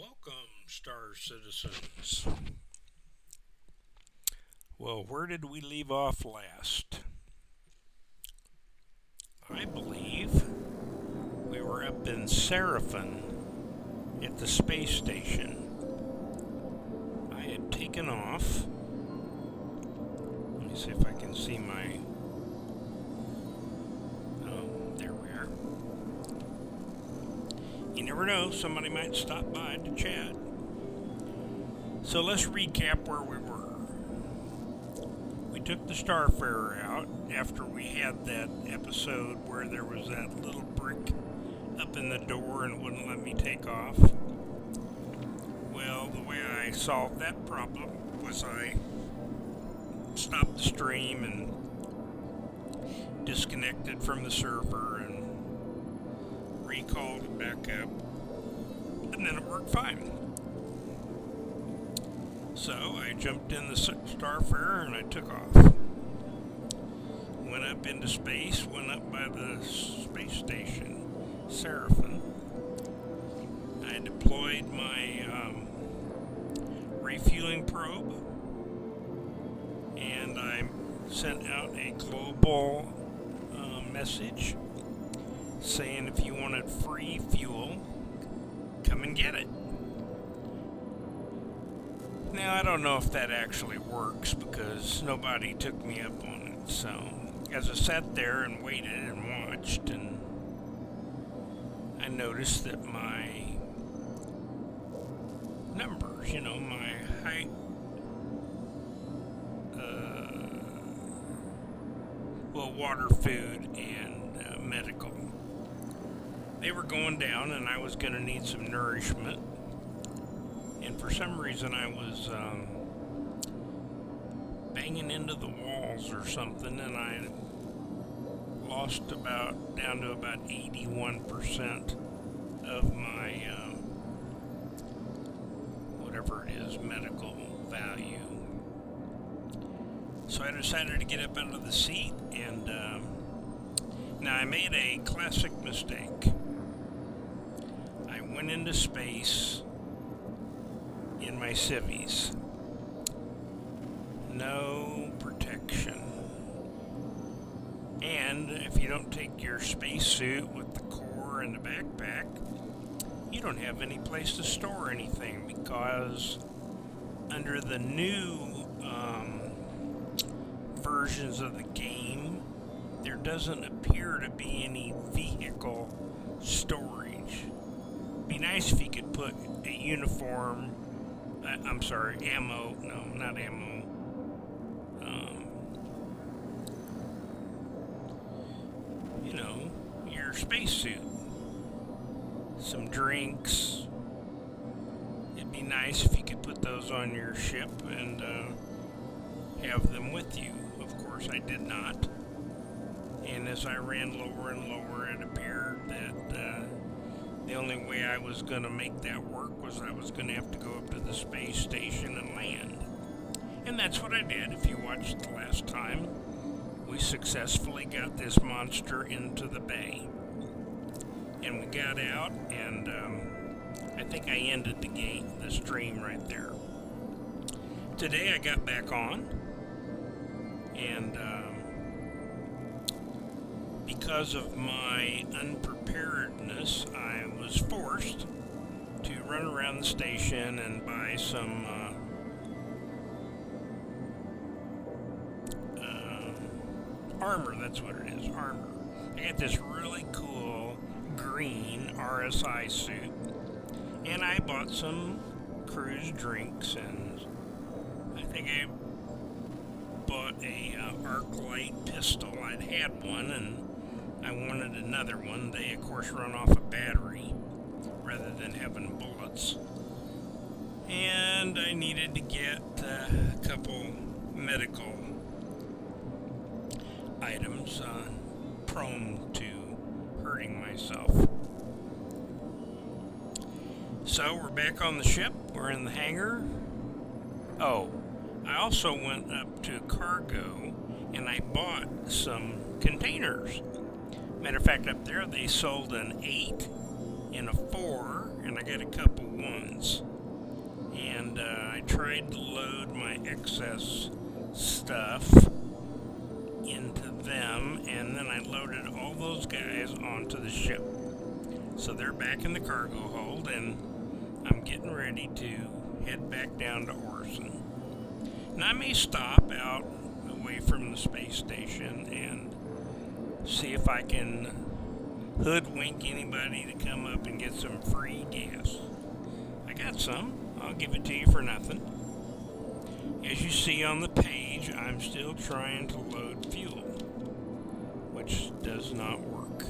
Welcome, Star Citizens. Well, where did we leave off last? I believe we were up in Seraphon at the space station. I had taken off. Let me see if I can see my... Oh, there we are. You never know, somebody might stop by to chat. So let's recap where we were. We took the Starfarer out after we had that episode where there was that little brick up in the door and wouldn't let me take off. Well, the way I solved that problem was I stopped the stream and disconnected from the server and recalled it back up, and then it worked fine. So I jumped in the Starfarer and I took off. Went up into space, went up by the space station, Seraphon. I deployed my refueling probe, and I sent out a global message saying if you wanted free fuel, come and get it. Now, I don't know if that actually works because nobody took me up on it. So, as I sat there and waited and watched, and I noticed that my numbers, my height, water, food, and medical, they were going down, and I was going to need some nourishment. And for some reason I was banging into the walls or something, and I lost down to about 81% of my whatever it is, medical value. So I decided to get up out of the seat, and now I made a classic mistake. I went into space in my civvies. No protection. And if you don't take your spacesuit with the core and the backpack, you don't have any place to store anything, because under the new versions of the game, there doesn't appear to be any vehicle storage. It'd be nice if you could put a uniform, ammo, no, not ammo, your spacesuit, some drinks. It'd be nice if you could put those on your ship and have them with you. Of course, I did not. And as I ran lower and lower, it appeared that the only way I was going to make that work was I was going to have to go up to the space station and land. And that's what I did. If you watched the last time, we successfully got this monster into the bay. And we got out, and I think I ended the stream right there. Today I got back on, and because of my unpreparedness, I was forced to run around the station and buy some armor. That's what it is, armor. I got this really cool green RSI suit, and I bought some cruise drinks, and I think I bought a arc light pistol. I'd had one, and I wanted another one. They, of course, run off a battery rather than having bullets. And I needed to get a couple medical items, prone to hurting myself. So we're back on the ship. We're in the hangar. Oh, I also went up to cargo and I bought some containers. Matter of fact, up there they sold an 8 and a 4 and I got a couple ones. And I tried to load my excess stuff into them, and then I loaded all those guys onto the ship. So they're back in the cargo hold, and I'm getting ready to head back down to Orson. And I may stop out away from the space station and see if I can hoodwink anybody to come up and get some free gas. I got some. I'll give it to you for nothing. As you see on the page, I'm still trying to load fuel, which does not work.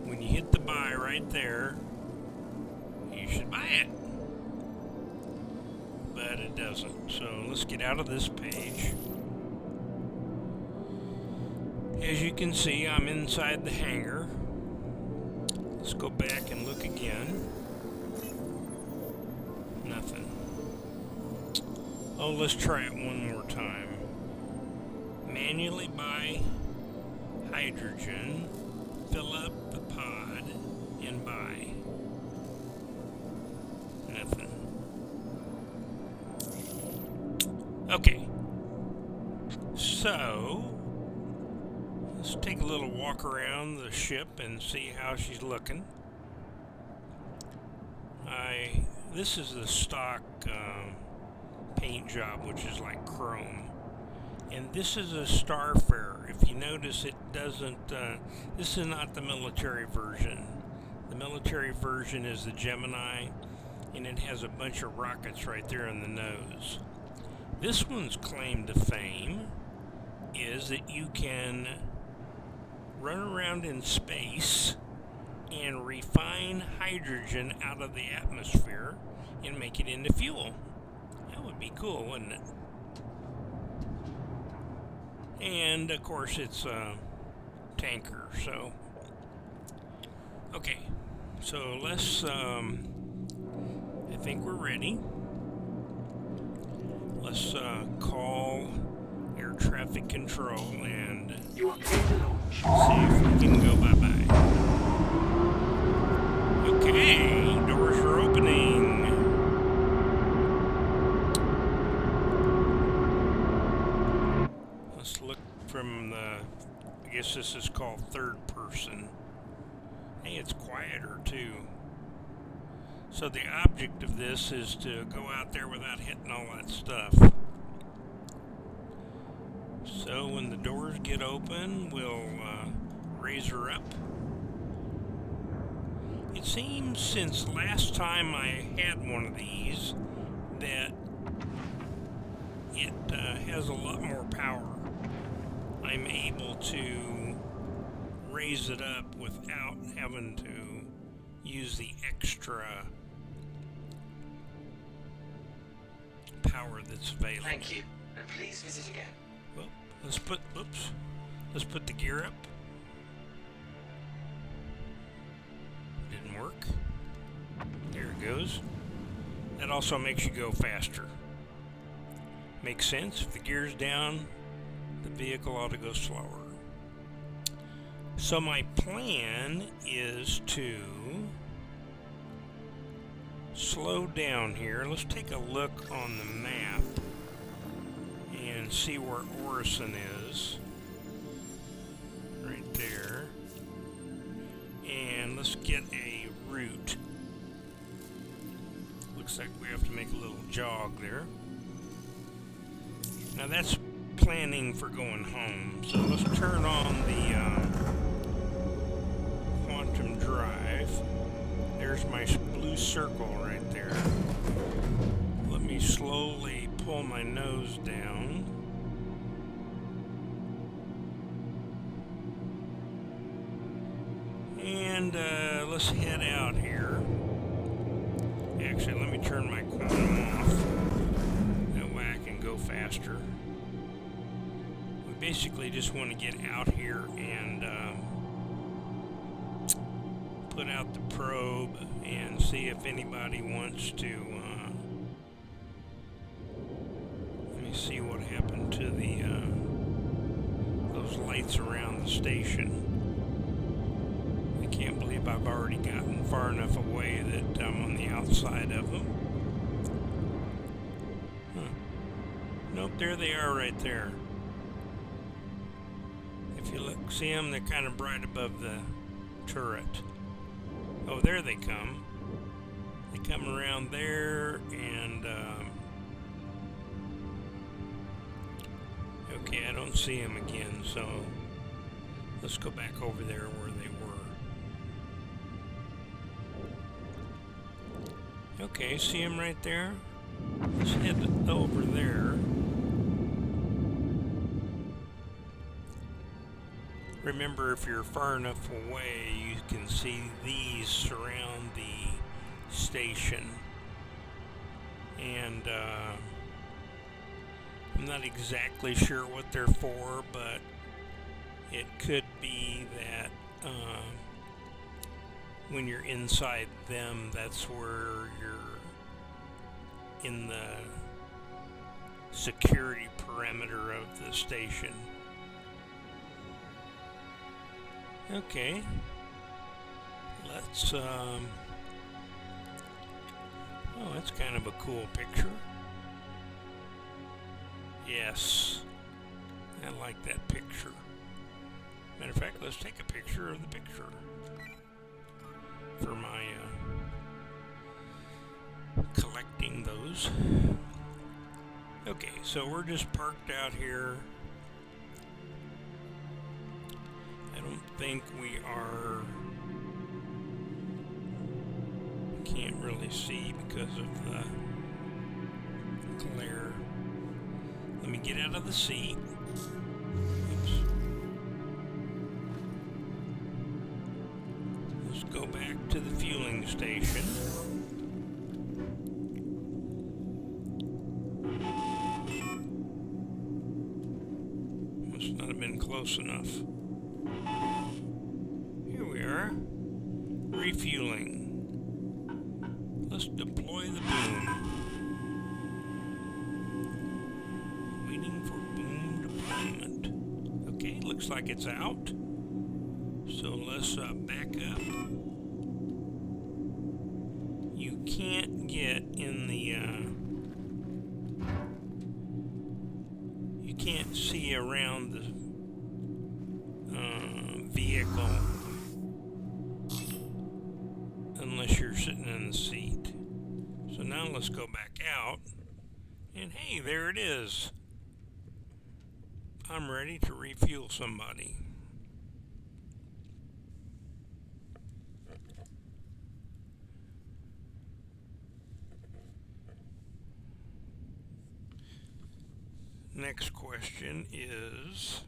When you hit the buy right there, you should buy it. But it doesn't. So let's get out of this page. As you can see, I'm inside the hangar. Let's go back and look again. Nothing. Oh, let's try it one more time. Manually buy hydrogen, fill up the pod, and buy. Nothing. Okay. So, let's take a little walk around the ship and see how she's looking. This is the stock paint job, which is like chrome. And this is a Starfarer. If you notice, it doesn't, this is not the military version. The military version is the Gemini, and it has a bunch of rockets right there on the nose. This one's claim to fame is that you can run around in space and refine hydrogen out of the atmosphere and make it into fuel. That would be cool, wouldn't it? And of course it's a tanker, so okay, so let's I think we're ready. Let's call air traffic control and see if we can go bye-bye. Okay, doors are opening. Let's look from the, I guess this is called third person. Hey, it's quieter too. So the object of this is to go out there without hitting all that stuff. So when the doors get open, we'll raise her up. It seems since last time I had one of these that it has a lot more power. I'm able to raise it up without having to use the extra power that's available. Thank you, and please visit again. Well, let's put the gear up. Didn't work. There it goes. That also makes you go faster. Makes sense. If the gear's down, the vehicle ought to go slower. So my plan is to slow down here. Let's take a look on the map and see where Orson is. Right there. And let's get a route. Looks like we have to make a little jog there. Now that's planning for going home. So let's turn on the quantum drive. There's my blue circle right there. Let me slowly pull my nose down. And let's head out here. Actually, let me turn my quantum off. That way I can go faster. We basically just want to get out here and put out the probe and see if anybody wants to. Let me see what happened to the those lights around the station. I can't believe hope I've already gotten far enough away that I'm on the outside of them. Nope, there they are right there. If you look, see them, they're kind of bright above the turret. Oh, there they come. They come around there, and okay, I don't see them again, so let's go back over there where they were. Okay, see them right there? Let's head over there. Remember, if you're far enough away, you can see these surround the station. And I'm not exactly sure what they're for, but it could be that when you're inside them, that's where you're in the security perimeter of the station. Okay, let's, oh, that's kind of a cool picture. Yes, I like that picture. Matter of fact, let's take a picture of the picture for my, collecting those. Okay, so we're just parked out here. I don't think we are, can't really see because of the glare. Let me get out of the seat. Oops. Let's go back to the fueling station. Must not have been close enough. Here we are. Refueling. Let's deploy the boom. Waiting for boom deployment. Okay, looks like it's out. So let's back up. You can't get in the, you can't see around the vehicle unless you're sitting in the seat. So now let's go back out, and hey, there it is. I'm ready to refuel somebody. Next question is,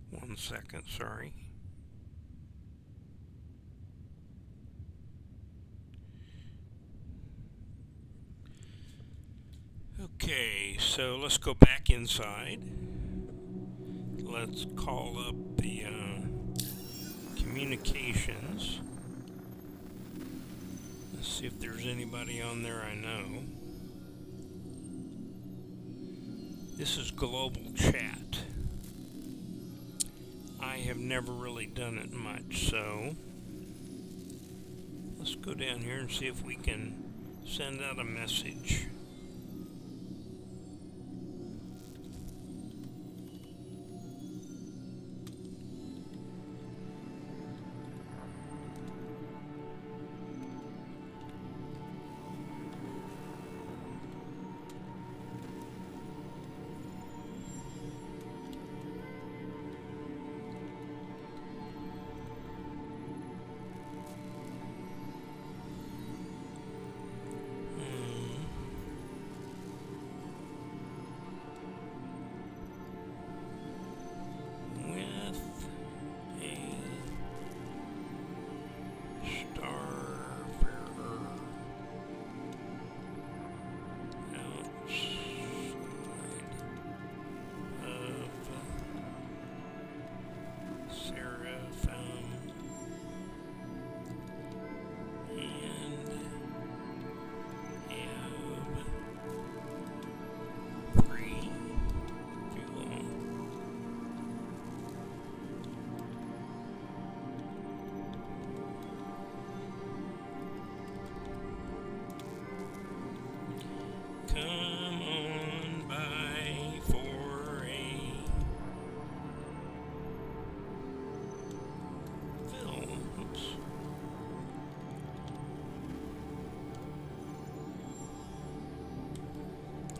one second, sorry. Okay, so let's go back inside. Let's call up the communications. Let's see if there's anybody on there I know. This is global chat. I have never really done it much, so let's go down here and see if we can send out a message.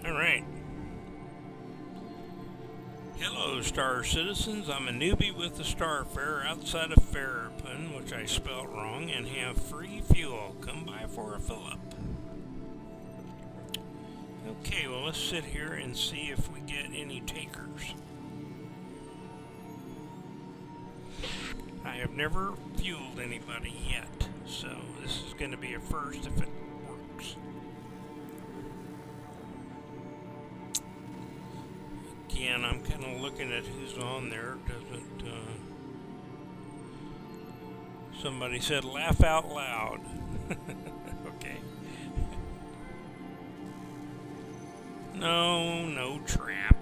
Alright. Hello, Star Citizens. I'm a newbie with the Starfare outside of Fairpin, which I spelt wrong, and have free fuel. Come by for a fill-up. Okay, well, let's sit here and see if we get any takers. I have never fueled anybody yet, so this is going to be a first if it works. Again, I'm kind of looking at who's on there. Doesn't somebody said laugh out loud. Okay. No trap.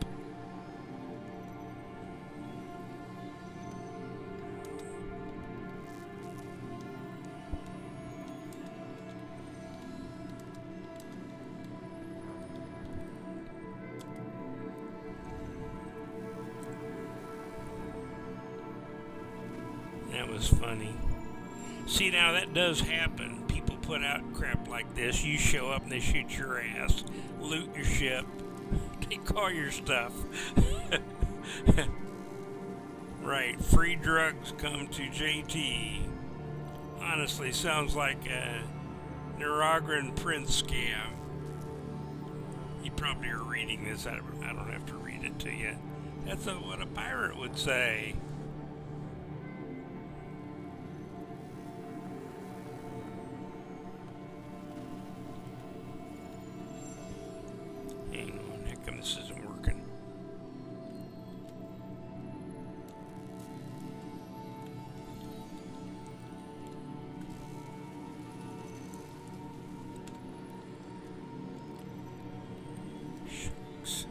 That was funny. See, now that does happen. People put out crap like this. You show up and they shoot your ass, loot your ship, take all your stuff. Right, free drugs come to JT. Honestly, sounds like a Nicaraguan prince scam. You probably are reading this. I don't have to read it to you. That's what a pirate would say. Hang on, how come this isn't working? Shucks.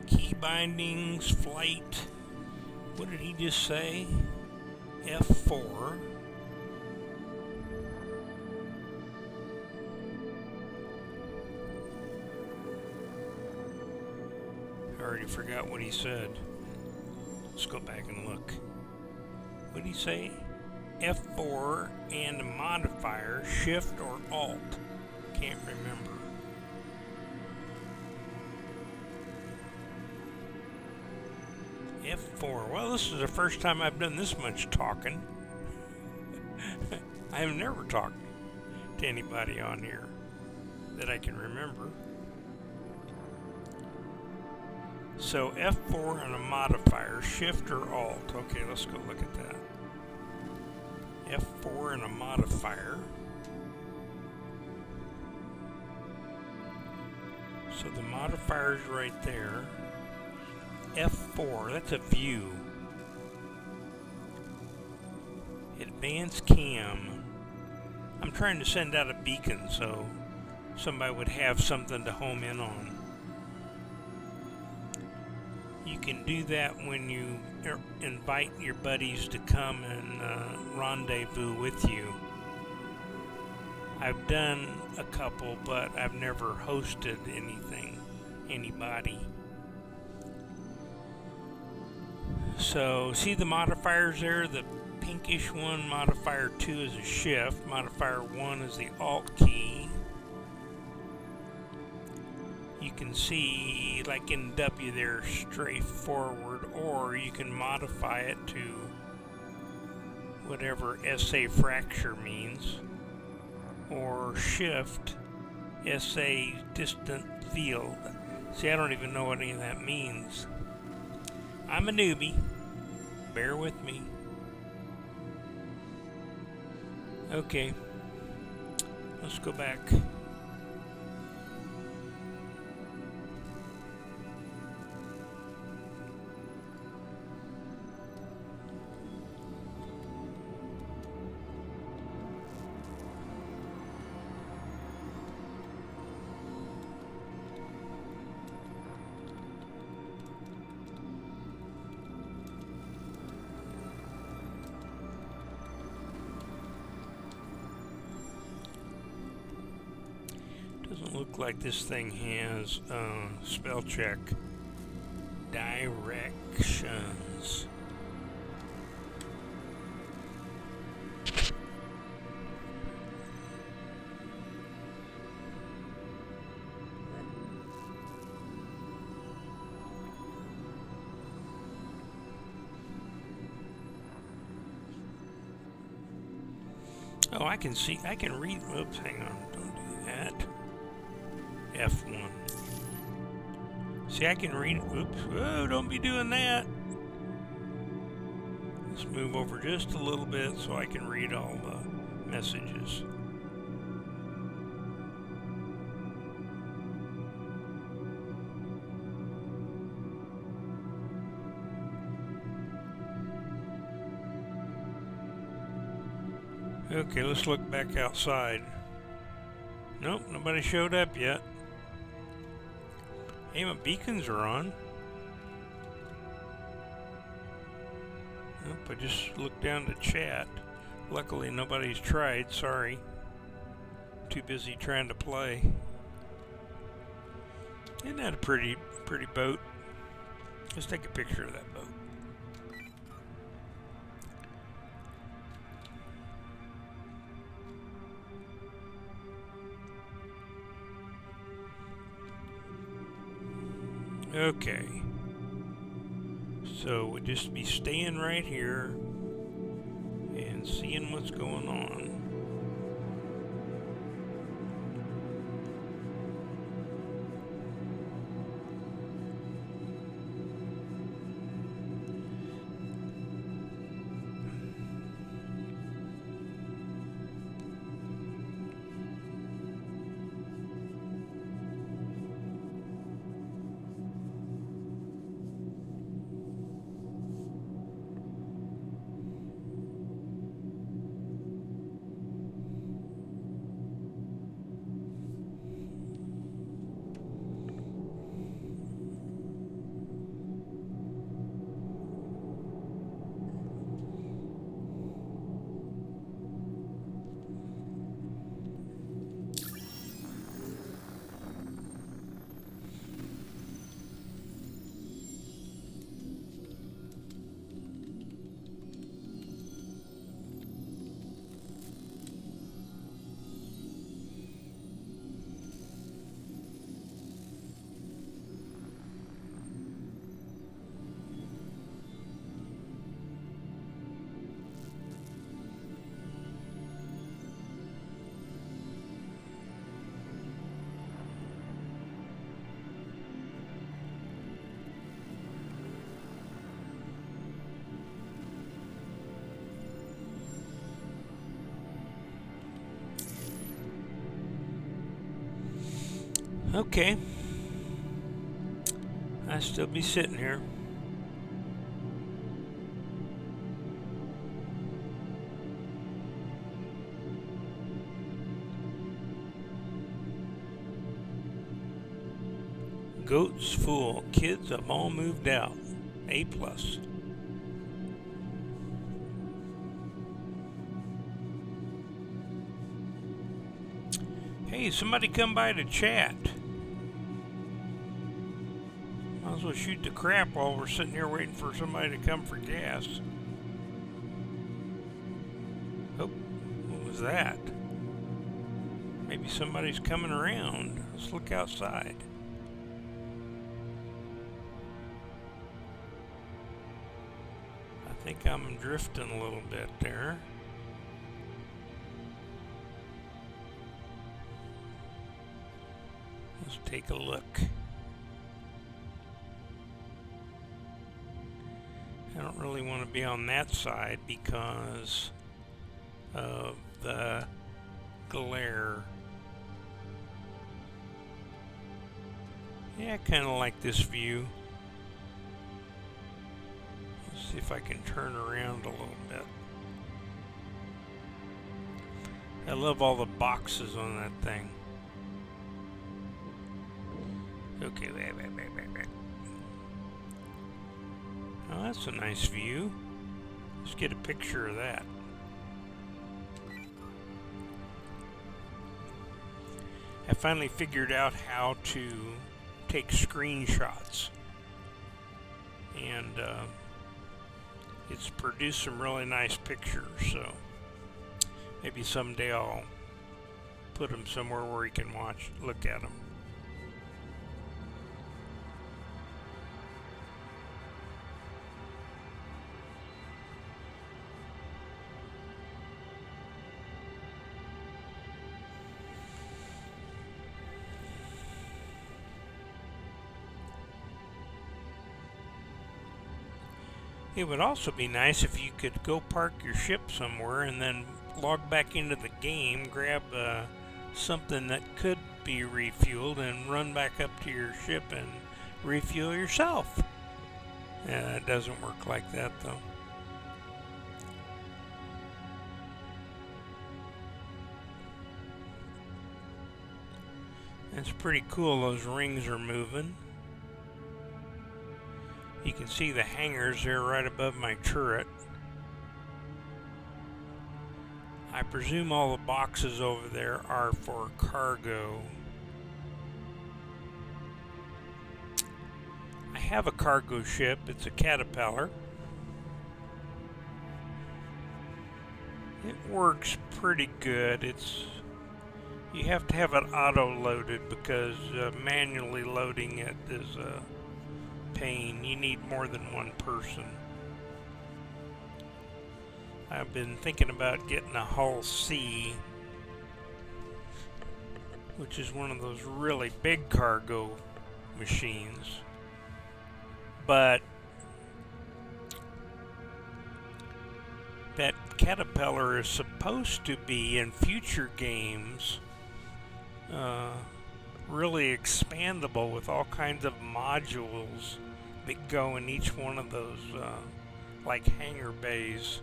Key bindings, flight. What did he just say? F4. I already forgot what he said. Let's go back and look. What did he say? F4 and a modifier, Shift or Alt. Can't remember. F4. Well, this is the first time I've done this much talking. I have never talked to anybody on here that I can remember. So F4 and a modifier, Shift or Alt. Okay, let's go look at that. F4 and a modifier. So the modifier's right there. F4, that's a view. Advanced cam. I'm trying to send out a beacon so somebody would have something to home in on. You can do that when you invite your buddies to come and rendezvous with you. I've done a couple, but I've never hosted anybody. So, see the modifiers there? The pinkish one, modifier 2 is a shift, modifier 1 is the alt key. You can see, like in W there, straightforward, or you can modify it to whatever SA fracture means, or shift SA distant field. See, I don't even know what any of that means. I'm a newbie. Bear with me. Okay. Let's go back. Doesn't look like this thing has spell check. Directions. Oh, I can see, I can read. Oops, hang on, don't do that. F1. See, I can read. Oops, whoa, don't be doing that. Let's move over just a little bit so I can read all the messages. Okay, let's look back outside. Nope, nobody showed up yet. Hey, my beacons are on. Nope, I just looked down to chat. Luckily, nobody's tried, sorry. Too busy trying to play. Isn't that a pretty boat? Let's take a picture of that boat. Okay, so we'll just be staying right here and seeing what's going on. Okay. I'll still be sitting here. Goats full. Kids have all moved out. A+. Hey, somebody come by to chat. Might as well shoot the crap while we're sitting here waiting for somebody to come for gas. Oh, what was that? Maybe somebody's coming around. Let's look outside. I think I'm drifting a little bit there. Let's take a look. I don't really want to be on that side because of the glare. Yeah, I kind of like this view. Let's see if I can turn around a little bit. I love all the boxes on that thing. Okay, wait. Oh, that's a nice view. Let's get a picture of that. I finally figured out how to take screenshots, and it's produced some really nice pictures, so maybe someday I'll put them somewhere where you can look at them. It would also be nice if you could go park your ship somewhere and then log back into the game, grab something that could be refueled, and run back up to your ship and refuel yourself. It doesn't work like that, though. It's pretty cool, those rings are moving. You can see the hangars there right above my turret. I presume all the boxes over there are for cargo. I have a cargo ship. It's a Caterpillar. It works pretty good. You have to have it auto-loaded because manually loading it is a pain. You need more than one person. I've been thinking about getting a Hull C, which is one of those really big cargo machines, but that Caterpillar is supposed to be in future games really expandable with all kinds of modules that go in each one of those like hangar bays.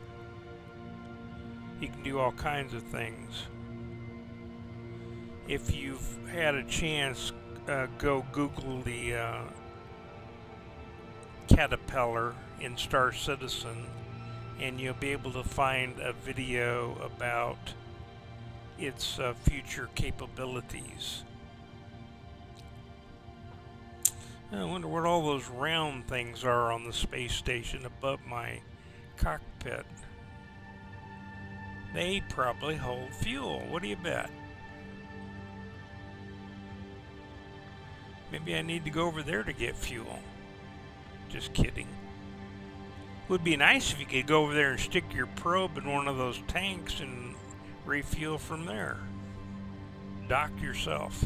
You can do all kinds of things. If you've had a chance, go Google the Caterpillar in Star Citizen, and you'll be able to find a video about its future capabilities. I wonder what all those round things are on the space station above my cockpit. They probably hold fuel. What do you bet? Maybe I need to go over there to get fuel. Just kidding. Would be nice if you could go over there and stick your probe in one of those tanks and refuel from there. Dock yourself.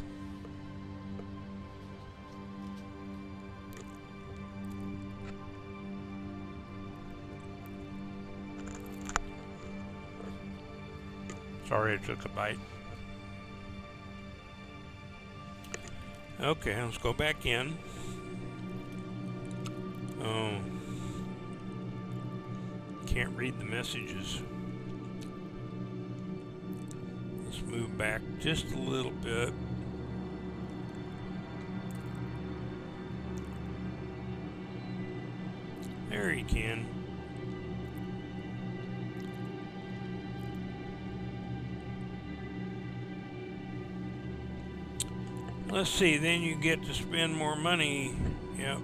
Sorry, I took a bite. Okay, let's go back in. Oh. Can't read the messages. Let's move back just a little bit. There you can. Let's see, then you get to spend more money, yep,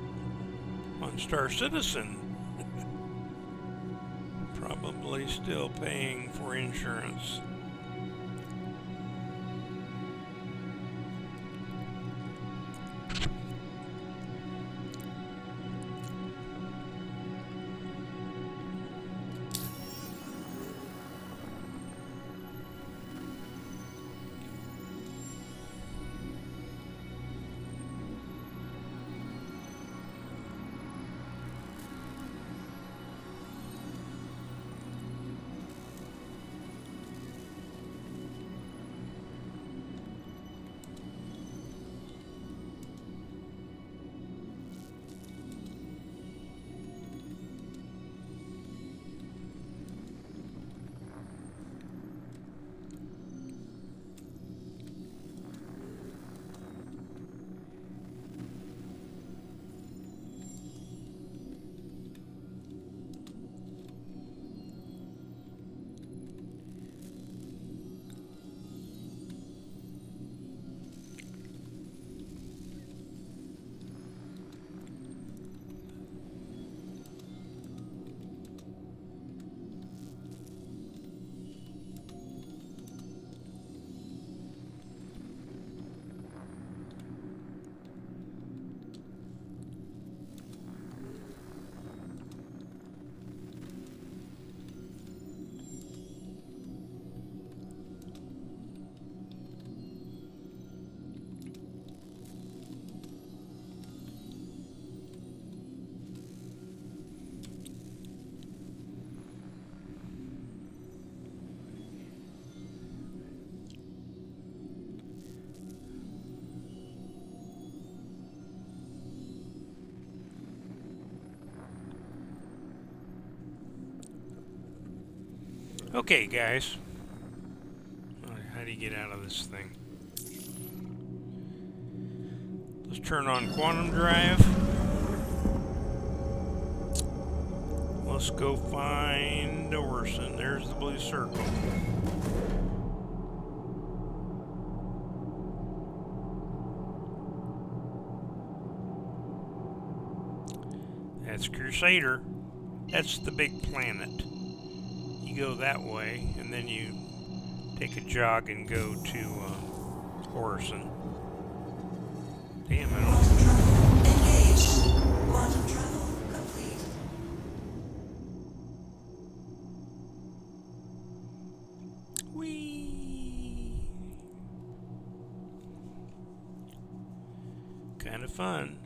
on Star Citizen. Probably still paying for insurance. Okay, guys. How do you get out of this thing? Let's turn on quantum drive. Let's go find Orson. There's the blue circle. That's Crusader. That's the big planet. You go that way, and then you take a jog and go to Orson. Damn it. Engaged. Quantum travel complete. Whee! Kind of fun.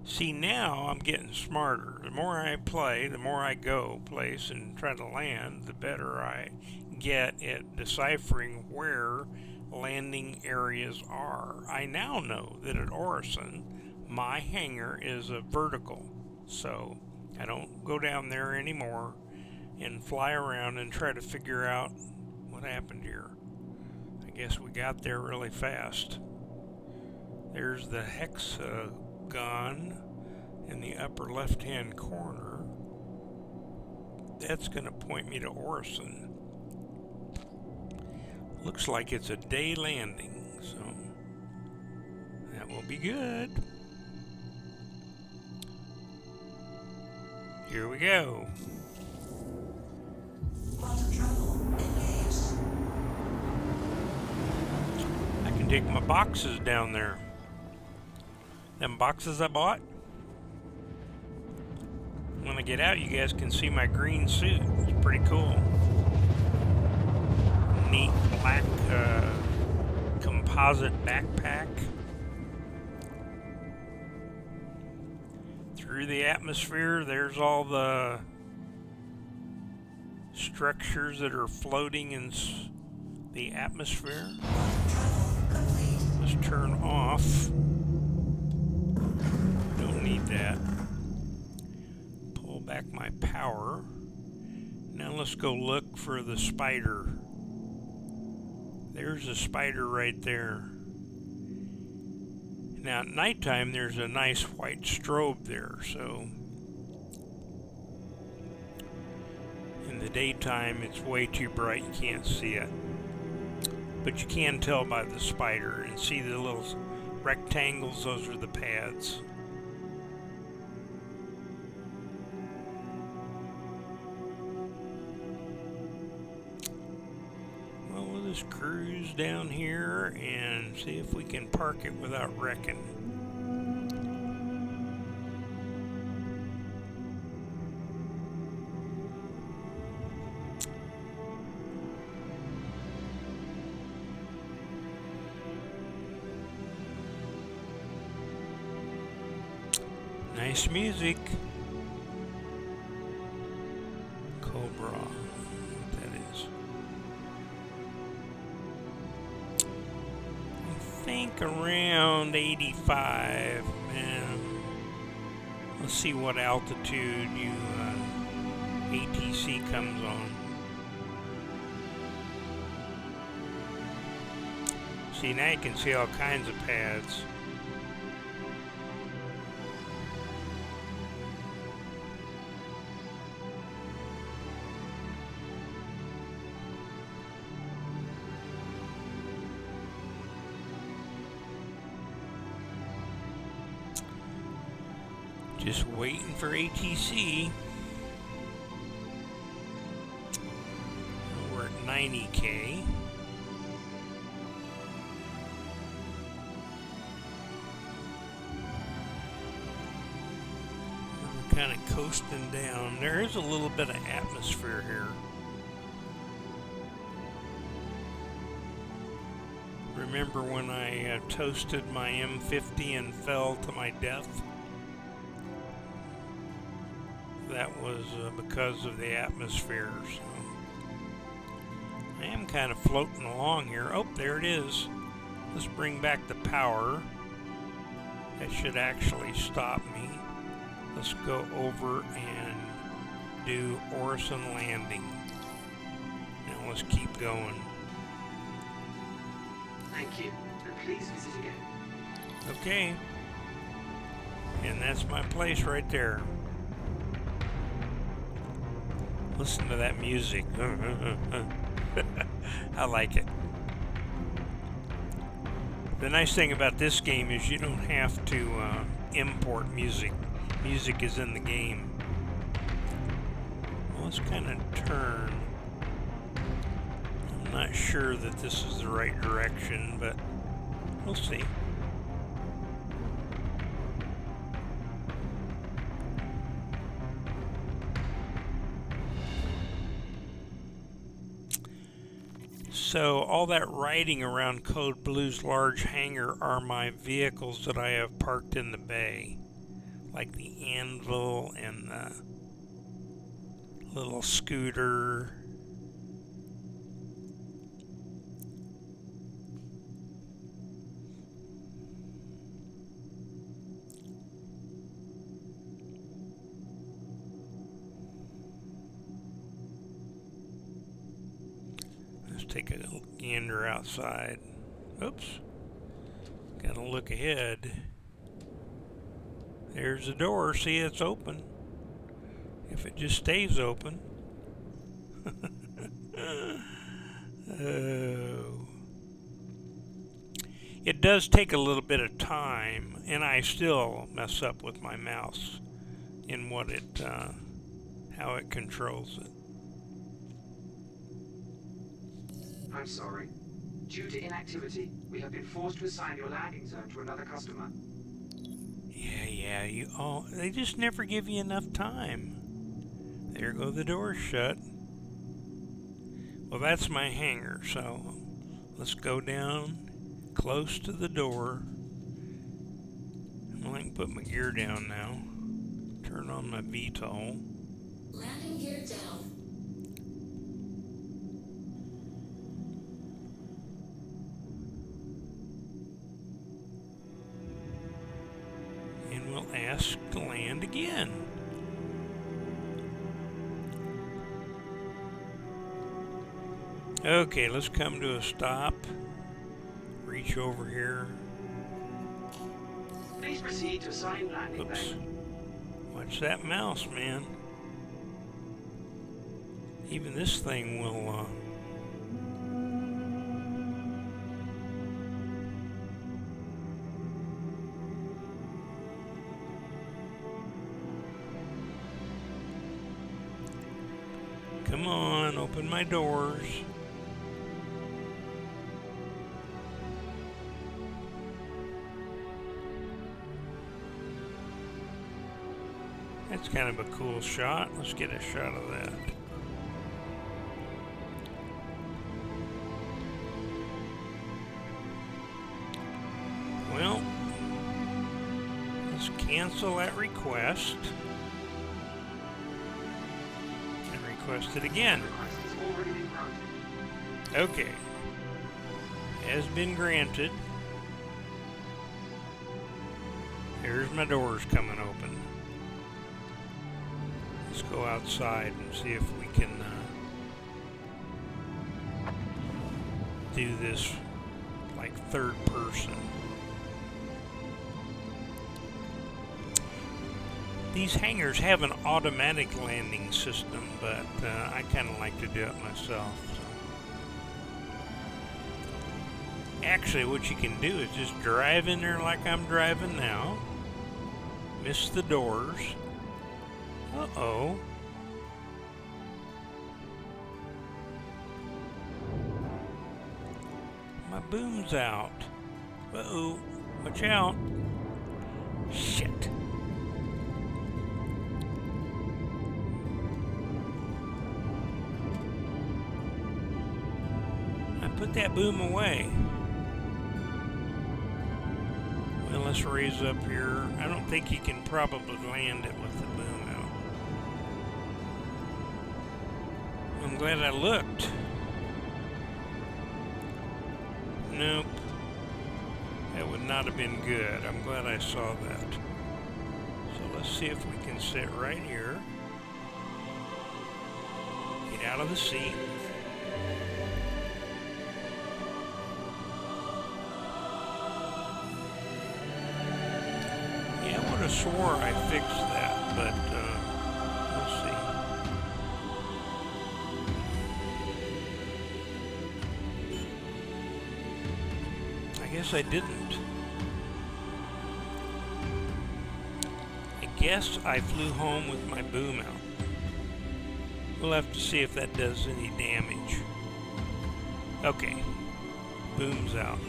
See, now I'm getting smarter. The more I play, the more I go place and try to land, the better I get at deciphering where landing areas are. I now know that at Orison, my hangar is a vertical, so I don't go down there anymore and fly around and try to figure out what happened here. I guess we got there really fast. There's the hexagon in the upper left-hand corner. That's going to point me to Orison. Looks like it's a day landing, so that will be good. Here we go. Quantum travel engaged. I can take my boxes down there. Them boxes I bought. When I get out, you guys can see my green suit. It's pretty cool. Neat black composite backpack. Through the atmosphere, there's all the structures that are floating in the atmosphere. Let's turn off. Don't need that. Pull back my power. Now let's go look for the spider. There's a spider right there. Now at nighttime there's a nice white strobe there, so in the daytime it's way too bright, you can't see it. But you can tell by the spider and see the little rectangles, those are the pads. Well, we'll just cruise down here and see if we can park it without wrecking. Nice music. Cobra, what that is. I think around 85, man. Let's see what altitude you ATC comes on. See, now you can see all kinds of pads. Just waiting for ATC. We're at 90K. We're kind of coasting down. There is a little bit of atmosphere here. Remember when I toasted my M50 and fell to my death? That was because of the atmosphere, so I am kind of floating along here. Oh, there it is. Let's bring back the power. That should actually stop me. Let's go over and do Orison Landing. Now let's keep going. Thank you, and please visit again. Okay. And that's my place right there. Listen to that music. I like it. The nice thing about this game is you don't have to import music. Music is in the game. Well, let's kind of turn. I'm not sure that this is the right direction, but we'll see. So all that riding around Code Blue's large hangar are my vehicles that I have parked in the bay. Like the Anvil and the little scooter. Take a gander outside. Oops. Gotta look ahead. There's the door. See, it's open. If it just stays open. Oh. It does take a little bit of time, and I still mess up with my mouse in what it, how it controls it. I'm sorry. Due to inactivity, we have been forced to assign your landing zone to another customer. Yeah, they just never give you enough time. There go the doors shut. Well, that's my hangar, so let's go down close to the door. I can put my gear down now. Turn on my VTOL. Landing gear down. ask to land again. Okay, let's come to a stop. Reach over here. Please proceed to assigned landing Oops. bay. Watch that mouse, man. Even this thing will, Come on, open my doors. That's kind of a cool shot. Let's get a shot of that. Well, let's cancel that request. And request it again. Request has already been granted. Okay. Has been granted. Here's my doors coming open. Let's go outside and see if we can do this like third person. These hangars have an automatic landing system, but I kind of like to do it myself. So. Actually, what you can do is just drive in there like I'm driving now. Miss the doors. Uh-oh. My boom's out. Uh-oh. Watch out. Shit. I put that boom away. Well, let's raise up here. I don't think you can probably land it with the boom out. I'm glad I looked. Nope. That would not have been good. I'm glad I saw that. So let's see if we can sit right here. Get out of the seat. Yeah, I would have swore I fixed that, but we'll see. I guess I didn't. I guess I flew home with my boom out. We'll have to see if that does any damage. Okay, boom's out.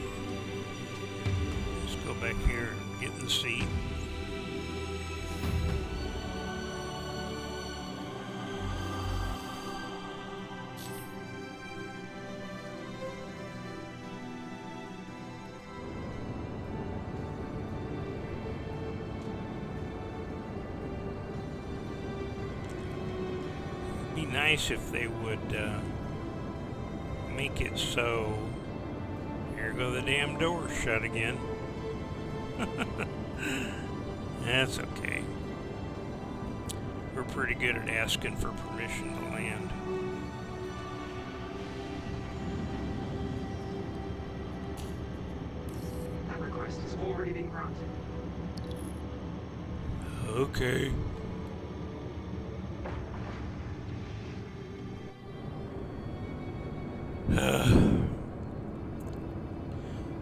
Let's go back here and get in the seat. It'd be nice if they would make it so. Here go the damn doors shut again. That's okay. We're pretty good at asking for permission to land. That request has already been granted. Okay.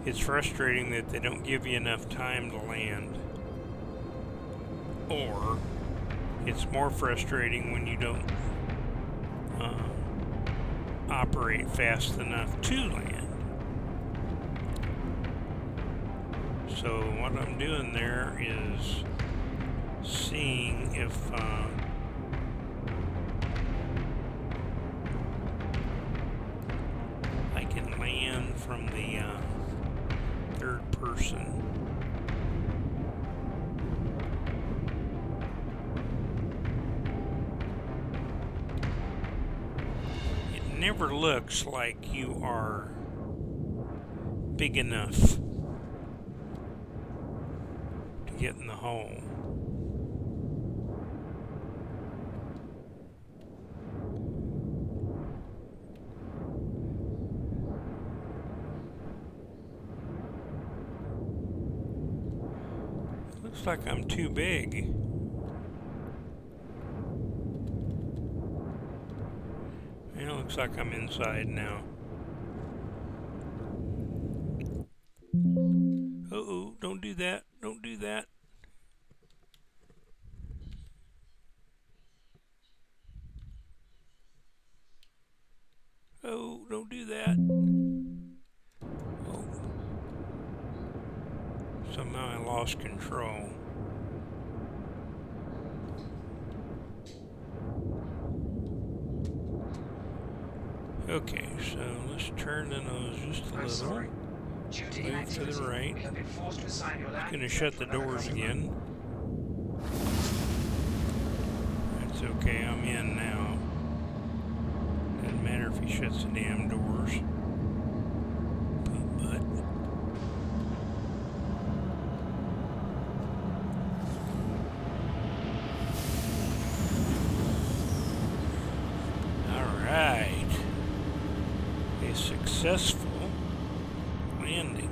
It's frustrating that they don't give you enough time to land. Or it's more frustrating when you don't operate fast enough to land. So what I'm doing there is seeing if I can land from the third person. It never looks like you are big enough to get in the hole. Looks like I'm too big. It looks like I'm inside now. Uh-oh, don't do that. Don't do that. Oh, don't do that. Oh. Somehow I lost control. Okay, so let's turn the nose just a little. Sorry. Due to Move to the right. we have been forced to assign your It's going to landing shut the zone to another doors customer. again. That's okay, I'm in now. Doesn't matter if he shuts the damn doors. Poop butt. Alright. A successful landing.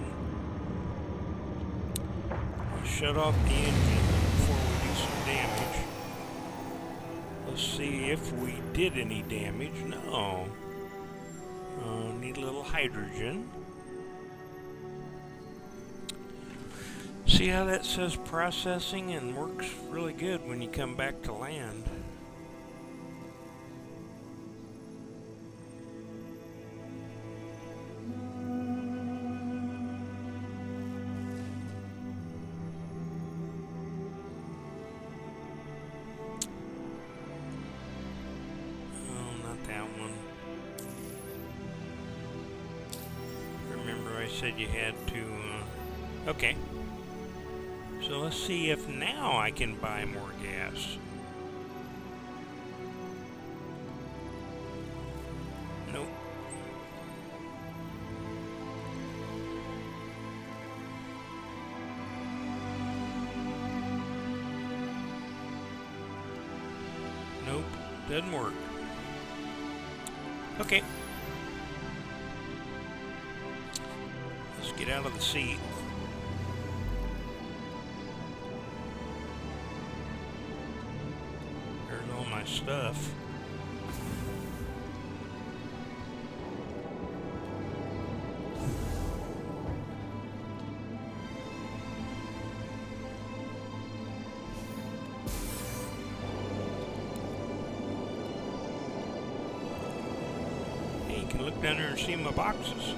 I'll shut off the engine before we do some damage. Let's see if we did any damage. No. Need a little hydrogen. See how that says processing and works really good when you come back to land. Said you had to, okay. So let's see if now I can buy more gas. Nope. Nope, doesn't work. Okay. Get out of the seat. There's all my stuff. Hey, you can look down there and see my boxes.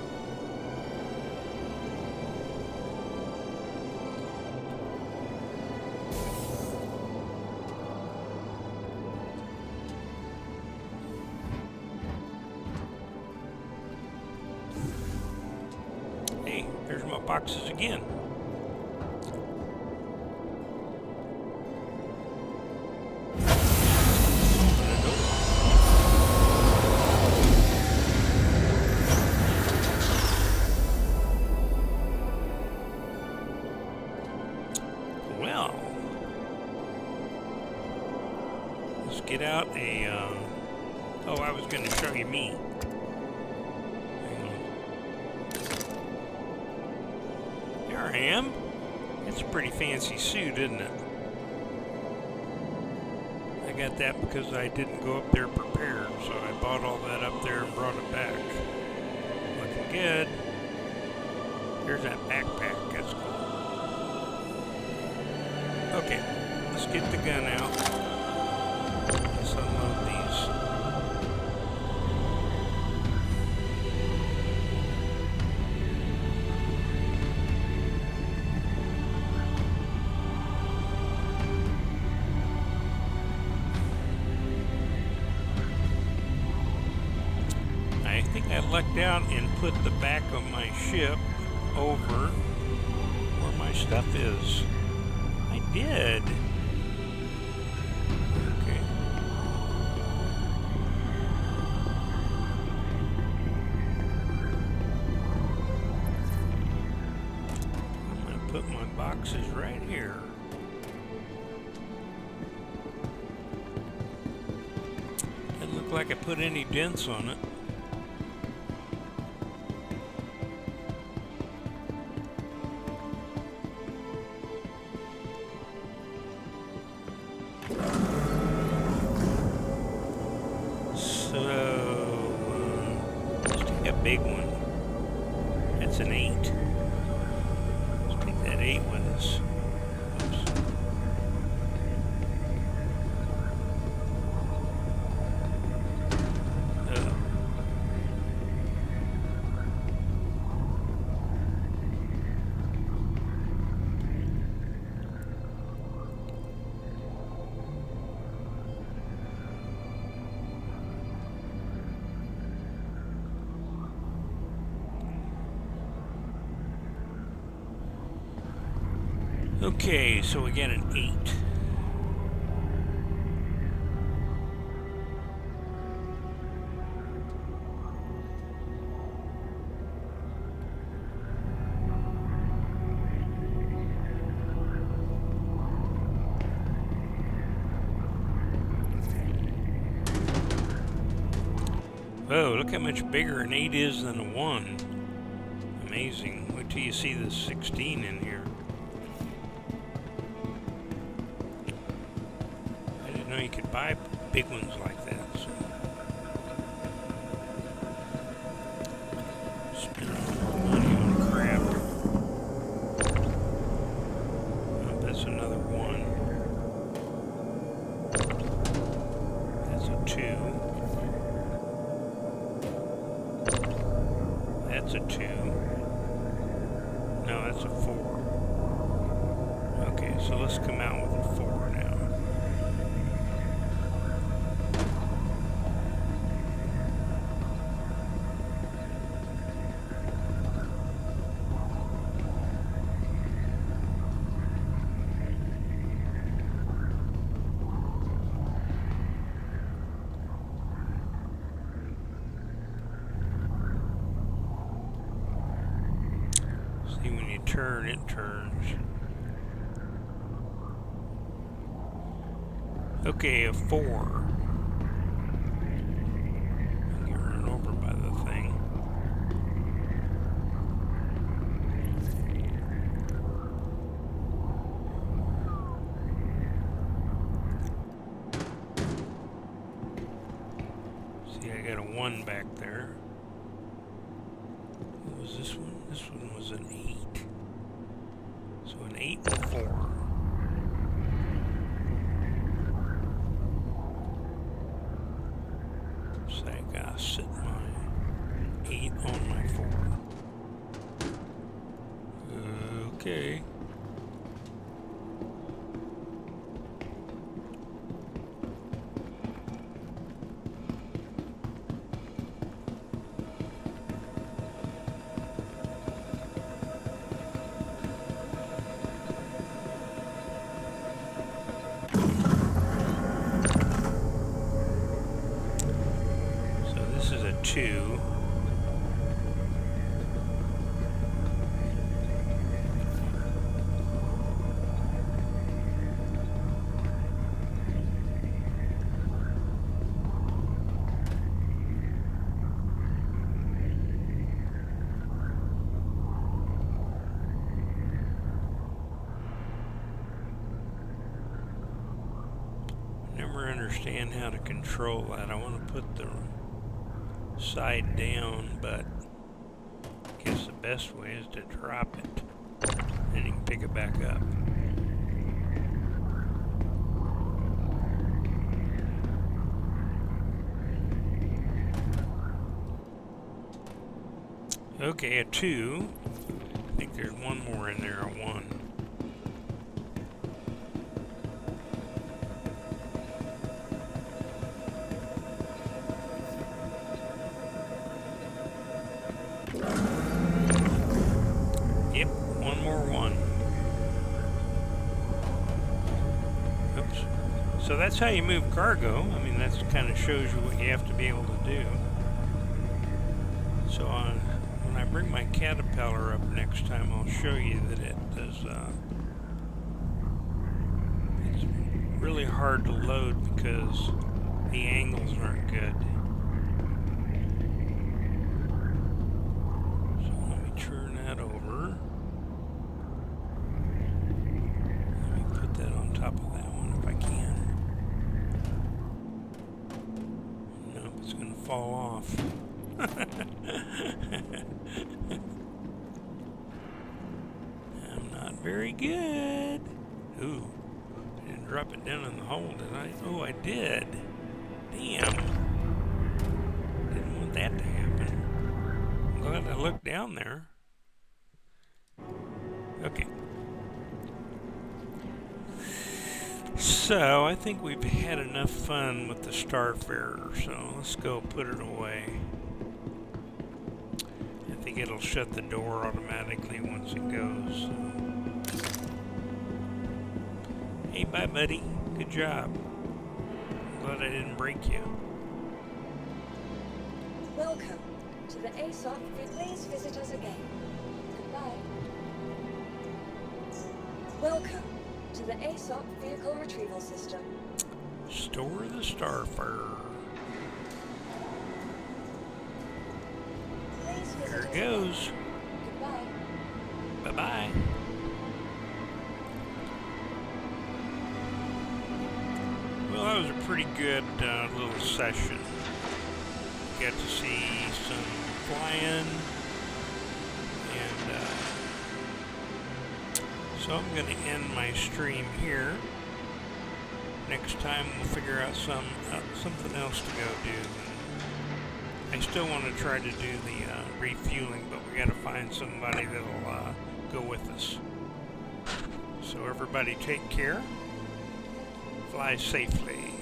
There's my boxes again. Well, let's get out a, oh, I was going to show you me. I am. It's a pretty fancy suit, isn't it? I got that because I didn't go up there prepared, so I bought all that up there and brought it back. Looking good. Here's that backpack. That's cool. Okay, let's get the gun out. Let's unload these. I lucked out and put the back of my ship over where my stuff is. I did. Okay. I'm going to put my boxes right here. Doesn't look like I put any dents on it. big one. That's an 8. Let's take that 8 with us. Oops. Okay, so we get an 8. Whoa, look how much bigger an 8 is than a 1. Amazing. Wait till you see the 16 in here. You could buy big ones like that. So. Spend all the money on crap. Oh, that's another 1. That's a 2. That's a 2. No, that's a 4. Okay, so let's come out with a 4 now. When you turn, it turns. Okay, a 4. Get run over by the thing. See, I got a 1 back there. What was this one? This one was an 8. So an 8 and a 4. So I gotta sit my 8 on my 4. Okay. This is a 2. Never understand how to control that. I want to put the side down, but I guess the best way is to drop it, and you can pick it back up. Okay, a 2. I think there's one more in there, a 1. Yep, one more 1. Oops. So that's how you move cargo. I mean, that kind of shows you what you have to be able to do. So when I bring my Caterpillar up next time, I'll show you that it does. It's really hard to load because the angles aren't good. So let me turn that over. Let me put that on top of that one if I can. Nope, it's going to fall off. I'm not very good. Ooh, I didn't drop it down in the hole, did I? Oh, I did. Damn. Didn't want that to happen. I'm glad I looked down there. Okay. So, I think we've had enough fun with the Starfarer, so let's go put it away. I think it'll shut the door automatically once it goes. So. Hey, bye, buddy. Good job. I'm glad I didn't break you. Welcome to the ASOP. Please visit us again. Goodbye. Welcome to the ASOP Vehicle Retrieval System. Store the Starfarer. Please visit There us it goes. again. Goodbye. Bye-bye. Well, that was a pretty good little session. Got to see some flying, and so I'm going to end my stream here. Next time we'll figure out something else to go do. I still want to try to do the refueling, but we got to find somebody that'll go with us. So everybody take care. Fly safely.